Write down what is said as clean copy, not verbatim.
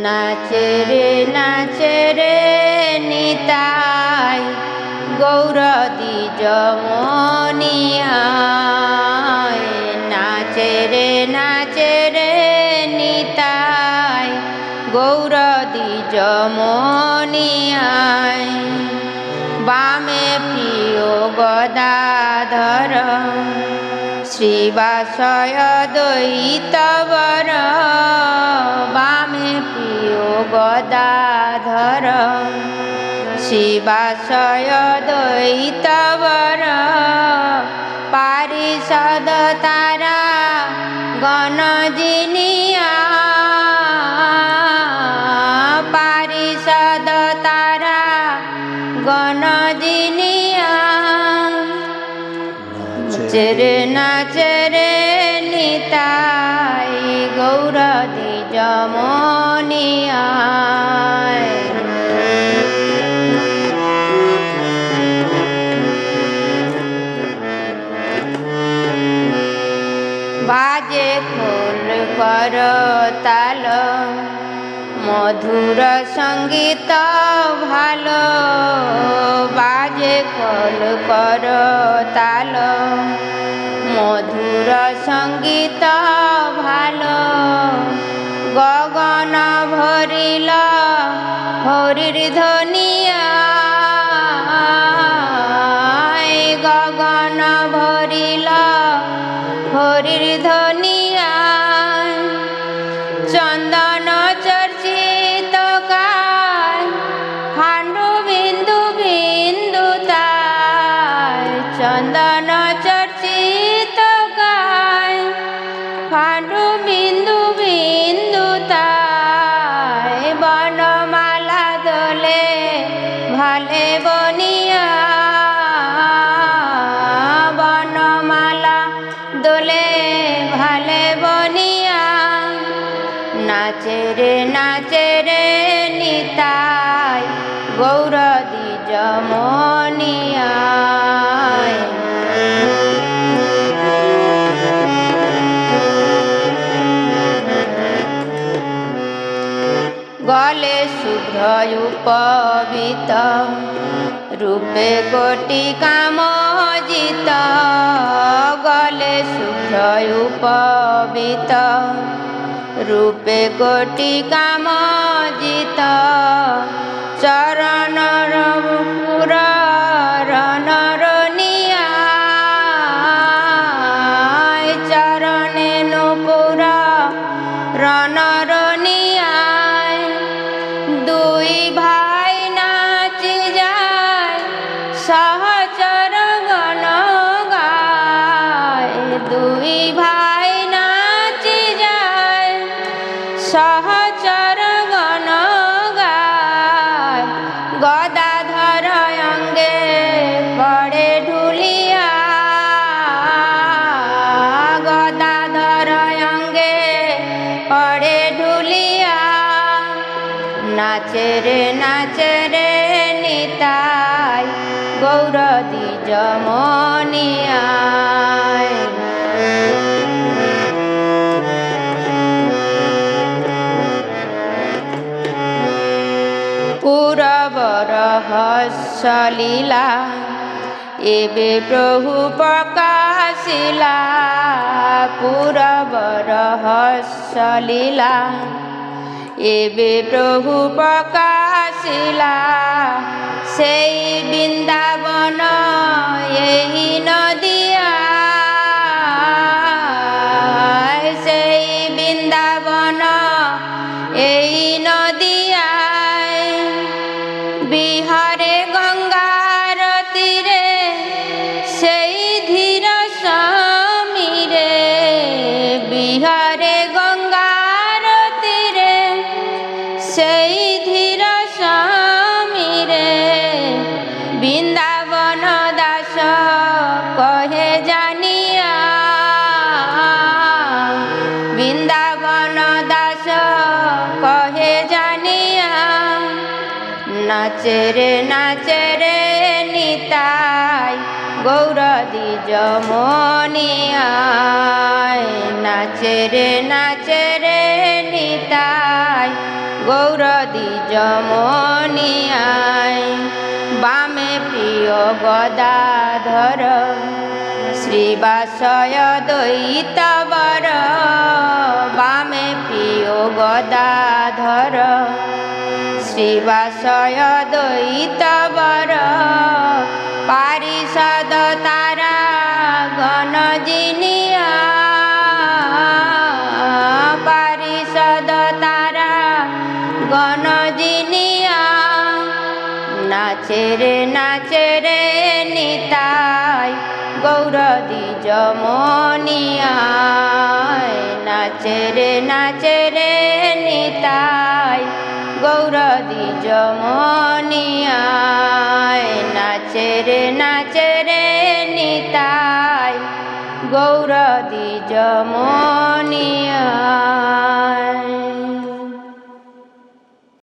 নাচে রে নিতাই গৌর দ্বিজ মনিয়ায়। নাচে রে নিতাই গৌর দ্বিজ মনিয়ায়। বামে প্রিয় গদাধর শ্রীবাসয় দ্বৈতবর। বামে প্রিয় গদাধর শ্রীবাসয় দ্বৈতবর। পারিষদ তারা গণ জিনিয়া, পারিষদ তারা গণ জিনিয়া। নাচে রে নিতাই গৌর দ্বিজ মনিয়ায়। বাজে খোল কর তাল মধুর সঙ্গীত ভালো। বাজে খোল কর তাল মধুর সঙ্গীত ভালো। গগন ভরিল হরির ধ্বনিয়া, গগন ভরিল হরির ধ্বনিয়া। চন্দন চর্চিত গায় ভাণ্ডু বিন্দু বিন্দু তাই। চন্দন চর্চিত গায় ভাণ্ডু বিন্দু বিন্দু তাই। বনমালা দোলে ভালে বনিয়া, বনমালা দোলে ভালে বনিয়া। নাচে রে নিতাই গৌর দ্বিজ মনিয়ায়। গলে শুভ্র উপবিত রূপে কোটি কামজিত। গলে শুভ্র উপবিত রূপে কোটি কামজিত। চরণর পুর রণরনিয়া, চরণে নুপুর রণরনিয়া। দুই ভাই নাচি যায় সহচর গণ গায়। দুই ভাই নাচি যায় সহচর গণ গায়। গদাধর অঙ্গে পড়ে ঢুলিয়া, গদাধর অঙ্গে পড়ে ঢুলিয়া। নাচে রে নিতাই গৌর দ্বিজ মনিয়ায়। পুরব রহস্য লীলা এবে প্রভু প্রকাশিলা। পুরব রহস্য লীলা এবে প্রভু প্রকাশিলা। সেই বৃন্দাবন এই নদিয়া, সেই বৃন্দাবন এই নদিয়ায়। বিহারে গঙ্গার তীরে সেই ধীর সমীরে। বিহারে গঙ্গার তীরে সেই ধীর সমীরে। বৃন্দাবন দাস কহে জানিয়া, বৃন্দাবন দাস কহে জানিয়া। নাচে রে নিতাই গৌর দ্বিজ মনিয়ায়। নাচে রে নিতাই গৌর দ্বিজ মনিয়ায় বামে প্রিয় গদাধর শ্রীবাসয় দ্বৈতবর বামে প্রিয় গদাধর শ্রীবাসয় দ্বৈতবর পারিষদ তারা গণ জিনিয়া পারিষদ তারা গণ জিনিয়া নাচে রে নিতাই গৌর দ্বিজ মনিয়ায় নাচে রে নিতাই গৌর দ্বিজ মনিয়ায় নাচে রে নিতাই গৌর দ্বিজ মনিয়ায়।